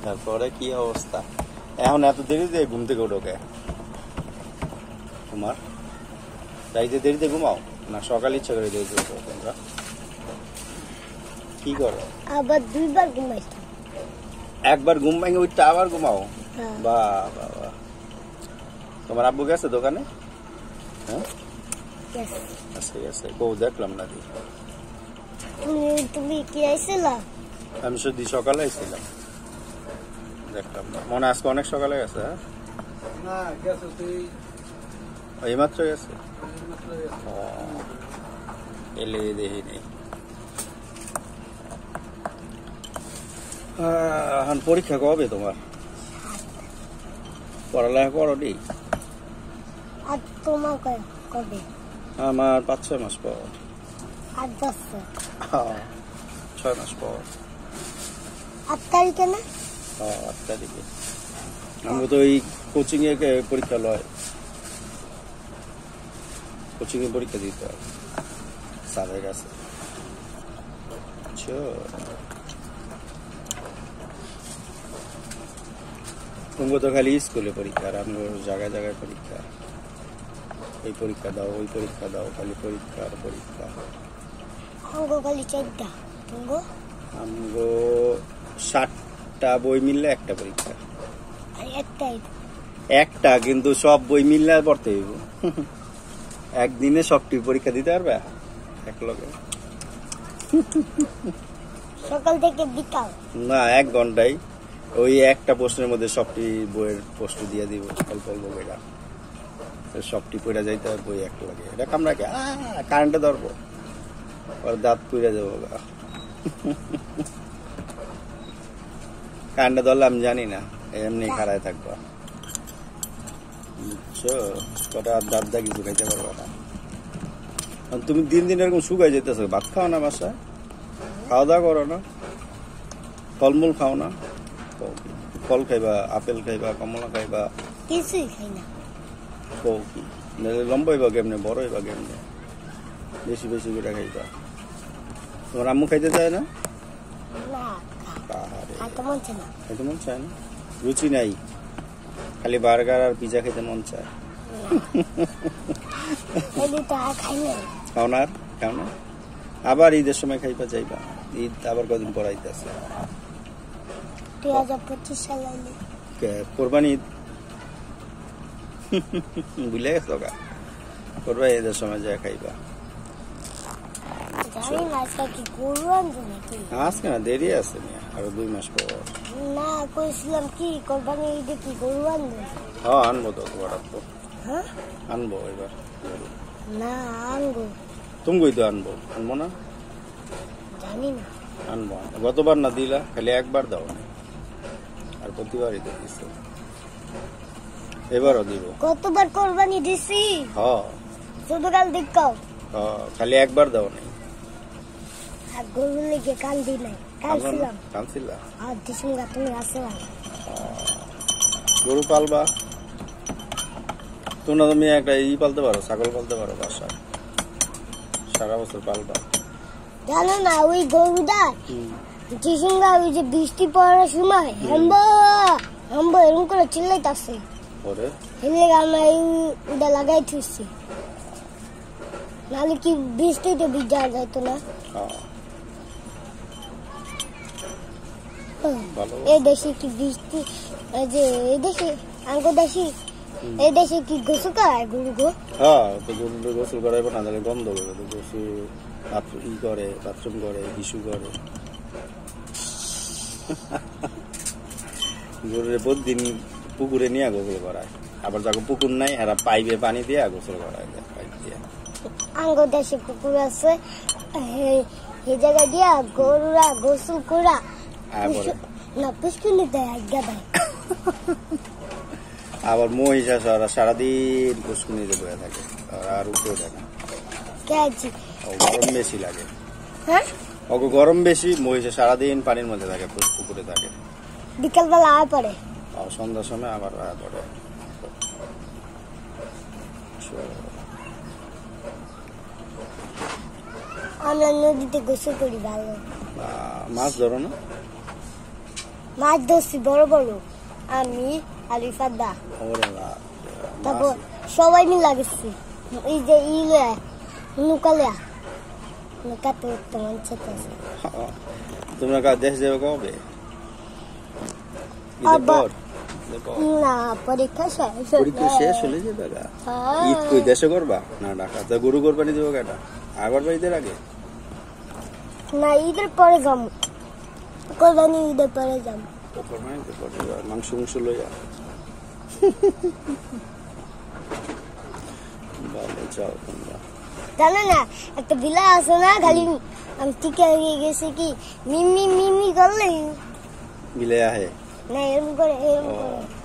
তারপরে কি অবস্থা? এখন এত দেরিতে ঘুম থেকে ওঠো কে তোমার? রাইতে দেরিতে ঘুমাও না সকাল ইচ্ছা করে দেরিতে উঠো তোমরা? কি করো? আবার দুইবার ঘুমাইছো? একবার ঘুম ভেঙে উঠতে আবার ঘুমাও? বাহ বাহ বাহ। তোমার আব্বু গেছে দোকানে? হ্যাঁ আচ্ছা গেছে। বউ দেখলাম না। তুমি কি আইছিলা? আমি শুধু সকালে আইছিলাম, দেখলাম না। মনে আজকে অনেক সকালে গেছে? এইমাত্র গেছে? এলে দেখি নেই। এখন পরীক্ষা কবে তোমার? পড়ালেখা করো নি? আর তোমার কবে? আমার 5-6 মাস পর। 8 বছর? 6 মাস পর। 8 তারিখে না? 8 তারিখে। আমি তো ওই কোচিং এ পরীক্ষা লয়, কোচিং এ পরীক্ষা দিতে হয় স্যারের কাছে। তুমি তো খালি স্কুলে পরীক্ষা, আর আমি জায়গায় জায়গায় পরীক্ষা। এই পরীক্ষা দাও, ওই পরীক্ষা দাও, খালি পরীক্ষা আর পরীক্ষা। আমগো খালি 4টা। আমগো 60টা বই মিললে একটা পরীক্ষা। একটা কিন্তু সব বই মিললে পড়তে হইব। একদিনে সবটি পরীক্ষা দিতে পারবে এক লগে? সকাল থেকে বিকাল না, 1 ঘন্টায় ওই একটা প্রশ্নের মধ্যে সবটি বইয়ের প্রশ্ন দিয়ে দিব, অল্প অল্প বইটা সবটি পড়া যাইতে হবে বই এক লাগে। এটা কামরা কে কারেন্টে ধরবো, ওর দাঁত পুড়ে যাবো। কারেন্টে ধরলে আমি জানি না, এমনি খাড়ায় থাকবো। বুঝছো? কটা দাঁত দা কিছু খাইতে পারবো না। তুমি দিন দিন এরকম শুকাই যেতেছো। ভাত খাও না বাসায়? খাওয়া দাওয়া করো না? ফলমূল খাও না? ফল খাইবা, আপেল খাইবা, কমলা খাইবা? কিছুই খাই না। কি লম্বা হইবা কেমনে, বড় হইবা কেমনে? বেশি বেশি করে খাইবা। তোমার আম্মু খাইতে চায় না? খাইতে মন চায় না? রুচি নাই, খালি বার্গার আর পিজা খেতে মন চায়। খাও না? খাও না? আবার ঈদের সময় খাইবা যাইবা। ঈদ আবার কদিন পর আইতাছে। 2025 সালে কোরবানি ঈদ ভুলে গেছো গা? করবা ঈদের সময় যা খাইবা। আজকে না, দেরি আছে, আরো 2 মাস পর। না, কইছিলাম কি কোরবানি ঈদে কি গরু আনবো? হ্যাঁ আনবো তো, তোমার আব্বু আনবো এবার। না আনবো। তুমি তো আনবো, আনবো না? জানি না। আনবো। গতবার না দিলা, খালি একবার দাও, আর প্রতিবারই তো দিছো। এবারও দিব। কতবার কোরবানি দিছি? হ্যাঁ শুধু কাল দেখাও। খালি একবার দাও নাই। আর গরু লেগে কাল দি নাই, কালছিলাম। কালছিলা? আর দিসুঙ্গা তুমি আসলা। গরু পালবা তোমরা? তুমি একটা পালতে পারো, ছাগল পালতে পারো বাসায়, সারা বছর পালবা। জানো না ওই গরুটা দিসুঙ্গা ওই যে বৃষ্টি পড়ার সময় হাম্বা হাম্বা এরকম করে চিল্লাইতাছে। পরে এলে আমরা ওটা লাগাই থুইছি, নাহলে কি বৃষ্টিতে ভিজা যাইতো না। এই দেশে কি বৃষ্টি, যে এই দেশে আঙ্গো দেশে, এই দেশে কি গোসল করায় গরু গো? হ্যাঁ, তো গরু গোসল করাইবো না, তাহলে গন্ধ করে। গোসল ই করে, বাথরুম করে, হিসু করে। গরুরে প্রতিদিন পুকুরে নিয়ে গোসল করায়, আবার যখন পুকুর নাই এরা পাইপে পানি দিয়ে গোসল করায়। পাইপ দিয়ে আঙ্গো দেশে পুকুর আছে, এই জায়গা দিয়া গরুরা গোসল করা না পুষ্কুনি দেয়, আজ্ঞা দেয়। আবার মহিষা সারাদিন পুষ্কুনিতে বয়ে থাকে, আর উপরে থাকে। গরম বেশি লাগে। হ্যাঁ, গরম বেশি, মহিষা সারাদিন পানির মধ্যে থাকে, পুকুরে থাকে। বিকালবেলা আয় পড়ে, সন্ধ্যার সময় আবার আয় পড়ে। আমরা নদীতে গোসল করি ভালো। মাছ ধরো না? মাছ ধরছি বড় বড়, আমি আর ইফাদা। ওরে বাবা, তারপর সবাই মিলে গেছি এই যে নৌকালিয়া নৌকাতে উঠতে মন চাইতেছে। তোমরা কাজ দেশ যাবে কবে? আবার না, পরীক্ষা শেষ। পরীক্ষা শেষ হলে যাবে গা? হ্যাঁ। ঈদ কই দেশে করবা না ঢাকা? তা গরু কোরবানি দেবো কেটা? আবার ঈদের আগে? না, ঈদের পরে যাম, কোরবানি ঈদের পরে যাম। কোরবানিতে পরে মাংস মাংস লইয়া ভালো যাও তোমরা। জানো না একটা বিলা আছে না, খালি আমি টিকে হয়ে গেছে কি মিমি মিমি করলে মিলে আহে? না এরকম করে ও,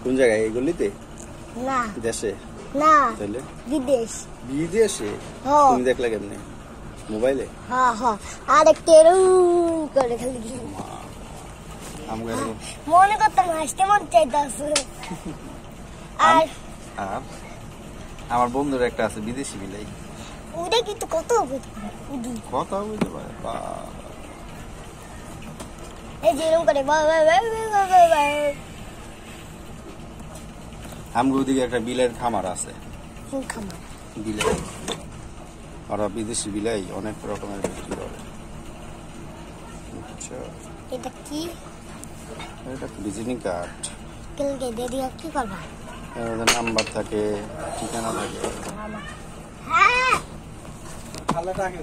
কোন জায়গায়? এই গলিতে? না দেশে? না, তাহলে বিদেশ। বিদেশে? হ্যাঁ। তুমি দেখলা কেমনে? মোবাইলে? হ্যাঁ হ্যাঁ, আর একটা এরকম করে খালি মনে করতাম হাসতে মন চাইতেছে। আর আমার বন্ধুর একটা আছে বিদেশি বিলাই, ওটা কিন্তু কত কথা বুঝতে পারে। এই যে এরকম করে আমগো ওদিকে একটা বিলের খামার আছে, খামার বিলাই। ওরা বিদেশি বিলাই অনেক রকমের বিক্রি করে। আচ্ছা, এটা কি? এটা ভিজিটিং কার্ড। কালকে দেরি কি করবা? ওদের নাম্বার থাকে, ঠিকানা থাকে। হ্যাঁ। ভালো থাকে।